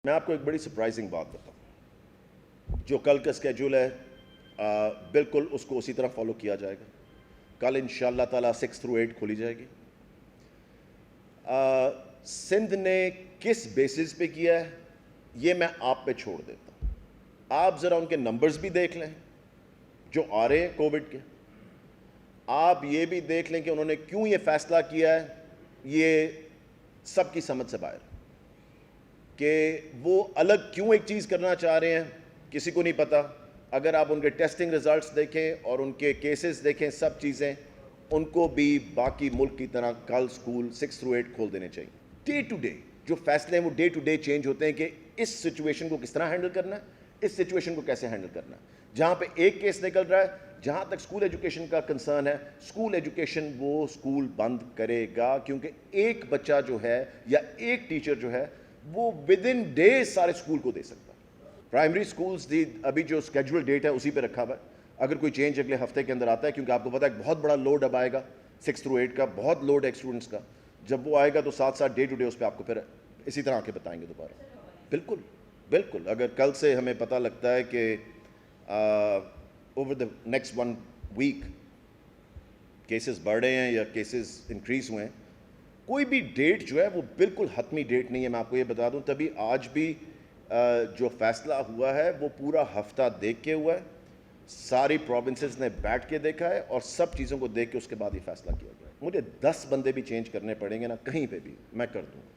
میں آپ کو ایک بڑی سرپرائزنگ بات بتاؤں. جو کل کا اسکیجول ہے بالکل اس کو اسی طرح فالو کیا جائے گا. کل انشاءاللہ تعالیٰ 6 through 8 کھولی جائے گی. سندھ نے کس بیسس پہ کیا ہے یہ میں آپ پہ چھوڑ دیتا ہوں. آپ ذرا ان کے نمبرز بھی دیکھ لیں جو آ رہے ہیں کووڈ کے. آپ یہ بھی دیکھ لیں کہ انہوں نے کیوں یہ فیصلہ کیا ہے. یہ سب کی سمجھ سے باہر کہ وہ الگ کیوں ایک چیز کرنا چاہ رہے ہیں کسی کو نہیں پتا. اگر آپ ان کے ٹیسٹنگ ریزلٹس دیکھیں اور ان کے کیسز دیکھیں سب چیزیں ان کو بھی باقی ملک کی طرح کل سکول 6 through 8 کھول دینے چاہیے. ڈے ٹو ڈے جو فیصلے ہیں وہ ڈے ٹو ڈے چینج ہوتے ہیں کہ اس سچویشن کو کس طرح ہینڈل کرنا ہے, اس سچویشن کو کیسے ہینڈل کرنا ہے. جہاں پہ ایک کیس نکل رہا ہے, جہاں تک سکول ایجوکیشن کا کنسرن ہے, سکول ایجوکیشن وہ سکول بند کرے گا کیونکہ ایک بچہ جو ہے یا ایک ٹیچر جو ہے وہ ود ان ڈیز سارے سکول کو دے سکتا ہے. پرائمری سکولز دی ابھی جو اسکیجول ڈیٹ ہے اسی پہ رکھا ہوا ہے. اگر کوئی چینج اگلے ہفتے کے اندر آتا ہے کیونکہ آپ کو پتا ہے بہت بڑا لوڈ اب آئے گا 6 through 8 کا, بہت لوڈ ہے اسٹوڈنٹس کا. جب وہ آئے گا تو ساتھ ساتھ ڈے ٹو ڈے اس پہ آپ کو پھر اسی طرح آ کے بتائیں گے دوبارہ. بالکل بالکل اگر کل سے ہمیں پتہ لگتا ہے کہ over the next 1 week cases بڑھ رہے ہیں یا کیسز انکریز ہوئے ہیں, کوئی بھی ڈیٹ جو ہے وہ بالکل حتمی ڈیٹ نہیں ہے. میں آپ کو یہ بتا دوں تبھی آج بھی جو فیصلہ ہوا ہے وہ پورا ہفتہ دیکھ کے ہوا ہے. ساری پروونسز نے بیٹھ کے دیکھا ہے اور سب چیزوں کو دیکھ کے اس کے بعد یہ فیصلہ کیا گیا ہے. مجھے 10 بندے بھی چینج کرنے پڑیں گے نا کہیں پہ بھی میں کر دوں گا,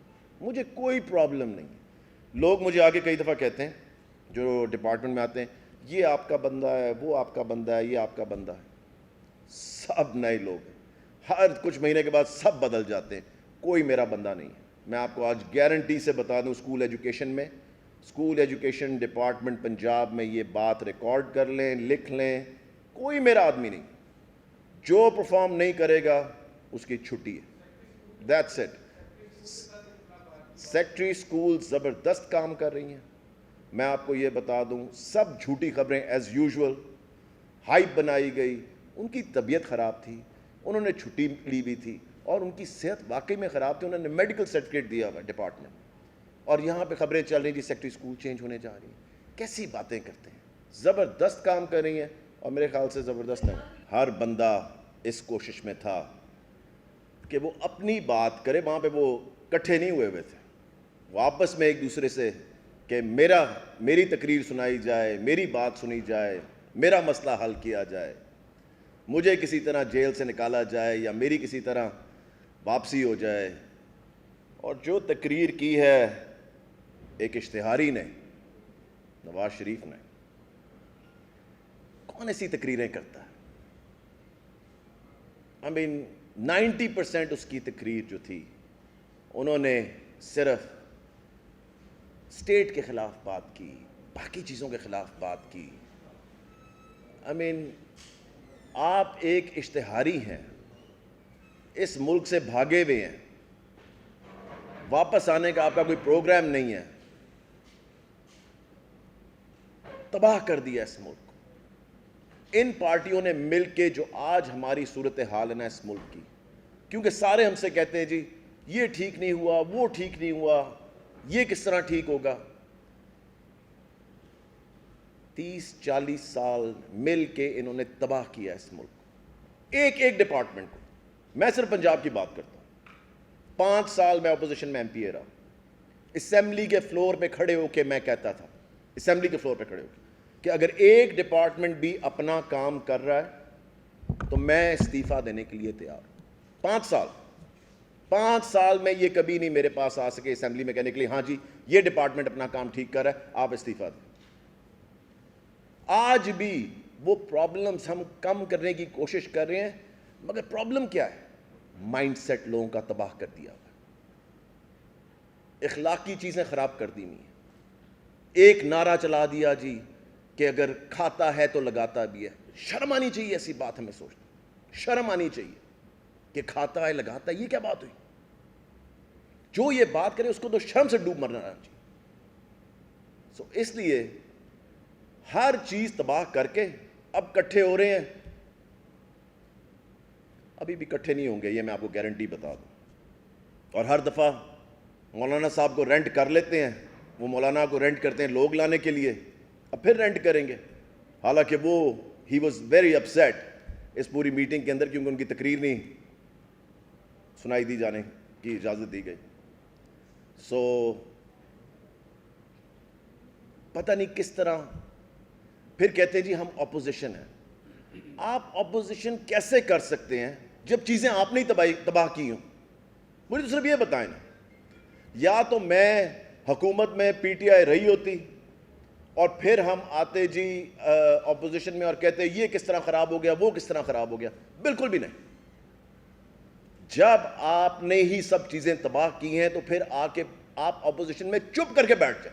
مجھے کوئی پرابلم نہیں ہے. لوگ مجھے آگے کئی دفعہ کہتے ہیں جو ڈپارٹمنٹ میں آتے ہیں یہ آپ کا بندہ ہے, وہ آپ کا بندہ ہے, یہ آپ کا بندہ ہے. سب نئے لوگ ہیں, ہر کچھ مہینے کے بعد سب بدل جاتے ہیں, کوئی میرا بندہ نہیں ہے. میں آپ کو آج گارنٹی سے بتا دوں اسکول ایجوکیشن ڈپارٹمنٹ پنجاب میں یہ بات ریکارڈ کر لیں, لکھ لیں, کوئی میرا آدمی نہیں. جو پرفارم نہیں کرے گا اس کی چھٹی ہے. That's it. سیکٹری اسکول زبردست کام کر رہی ہیں. میں آپ کو یہ بتا دوں سب جھوٹی خبریں ایز یوزول ہائپ بنائی گئی. ان کی طبیعت خراب تھی, انہوں نے چھٹی لی بھی تھی اور ان کی صحت واقعی میں خراب تھی. انہوں نے میڈیکل سرٹیفکیٹ دیا ہوا ڈپارٹمنٹ اور یہاں پہ خبریں چل رہی جی سیکٹری اسکول چینج ہونے جا رہی ہیں. کیسی باتیں کرتے ہیں. زبردست کام کر رہی ہیں اور میرے خیال سے زبردست ہے. ہر بندہ اس کوشش میں تھا کہ وہ اپنی بات کرے. وہاں پہ وہ کٹھے نہیں ہوئے تھے, وہ آپس میں ایک دوسرے سے کہ میری تقریر سنائی جائے, میری بات سنی جائے, میرا مسئلہ حل کیا جائے, مجھے کسی طرح جیل سے نکالا جائے یا میری کسی طرح واپسی ہو جائے. اور جو تقریر کی ہے ایک اشتہاری نے, نواز شریف نے, کون ایسی تقریریں کرتا ہے. 90% اس کی تقریر جو تھی انہوں نے صرف اسٹیٹ کے خلاف بات کی, باقی چیزوں کے خلاف بات کی. آپ ایک اشتہاری ہیں, اس ملک سے بھاگے ہوئے ہیں, واپس آنے کا آپ کا کوئی پروگرام نہیں ہے, تباہ کر دیا اس ملک کو. ان پارٹیوں نے مل کے جو آج ہماری صورتحال ہے نا اس ملک کی, کیونکہ سارے ہم سے کہتے ہیں جی یہ ٹھیک نہیں ہوا, وہ ٹھیک نہیں ہوا, یہ کس طرح ٹھیک ہوگا. 30-40 سال مل کے انہوں نے تباہ کیا اس ملک کو, ایک ایک ڈپارٹمنٹ کو. میں صرف پنجاب کی بات کرتا ہوں. 5 سال میں اپوزیشن میں MP رہا. اسمبلی کے فلور پہ کھڑے ہو کے میں کہتا تھا, اسمبلی کے فلور پہ کھڑے ہو کے کہ اگر ایک ڈپارٹمنٹ بھی اپنا کام کر رہا ہے تو میں استعفیٰ دینے کے لیے تیار ہوں. 5 سال میں یہ کبھی نہیں میرے پاس آ سکے اسمبلی میں کہنے کے لیے ہاں جی یہ ڈپارٹمنٹ اپنا کام ٹھیک کر رہا ہے آپ استعفیٰ دیں. آج بھی وہ پرابلمز ہم کم کرنے کی کوشش کر رہے ہیں, مگر پرابلم کیا ہے, مائنڈ سیٹ لوگوں کا تباہ کر دیا ہوا, اخلاقی چیزیں خراب کر دی ہوئی ہیں. ایک نعرہ چلا دیا جی کہ اگر کھاتا ہے تو لگاتا بھی ہے. شرم آنی چاہیے ایسی بات ہمیں سوچنا, شرم آنی چاہیے کہ کھاتا ہے لگاتا ہے, یہ کیا بات ہوئی. جو یہ بات کرے اس کو تو شرم سے ڈوب مرنا چاہیے. اس لیے ہر چیز تباہ کر کے اب کٹھے ہو رہے ہیں. ابھی بھی کٹھے نہیں ہوں گے, یہ میں آپ کو گارنٹی بتا دوں. اور ہر دفعہ مولانا صاحب کو رینٹ کر لیتے ہیں وہ مولانا کو رینٹ کرتے ہیں لوگ لانے کے لیے, اب پھر رینٹ کریں گے. حالانکہ وہ ہی واز ویری اپسیٹ اس پوری میٹنگ کے اندر, کیونکہ ان کی تقریر نہیں سنائی دی جانے کی اجازت دی گئی. سو پتہ نہیں کس طرح پھر کہتے ہیں جی ہم اپوزیشن ہیں. آپ اپوزیشن کیسے کر سکتے ہیں جب چیزیں آپ نے تباہ کی ہوں؟ مجھے تو صرف یہ بتائیں نا. یا تو میں حکومت میں پی ٹی آئی رہی ہوتی اور پھر ہم آتے جی اپوزیشن میں اور کہتے یہ کس طرح خراب ہو گیا, وہ کس طرح خراب ہو گیا. بالکل بھی نہیں. جب آپ نے ہی سب چیزیں تباہ کی ہیں تو پھر آ کے آپ اپوزیشن میں چپ کر کے بیٹھ جائیں.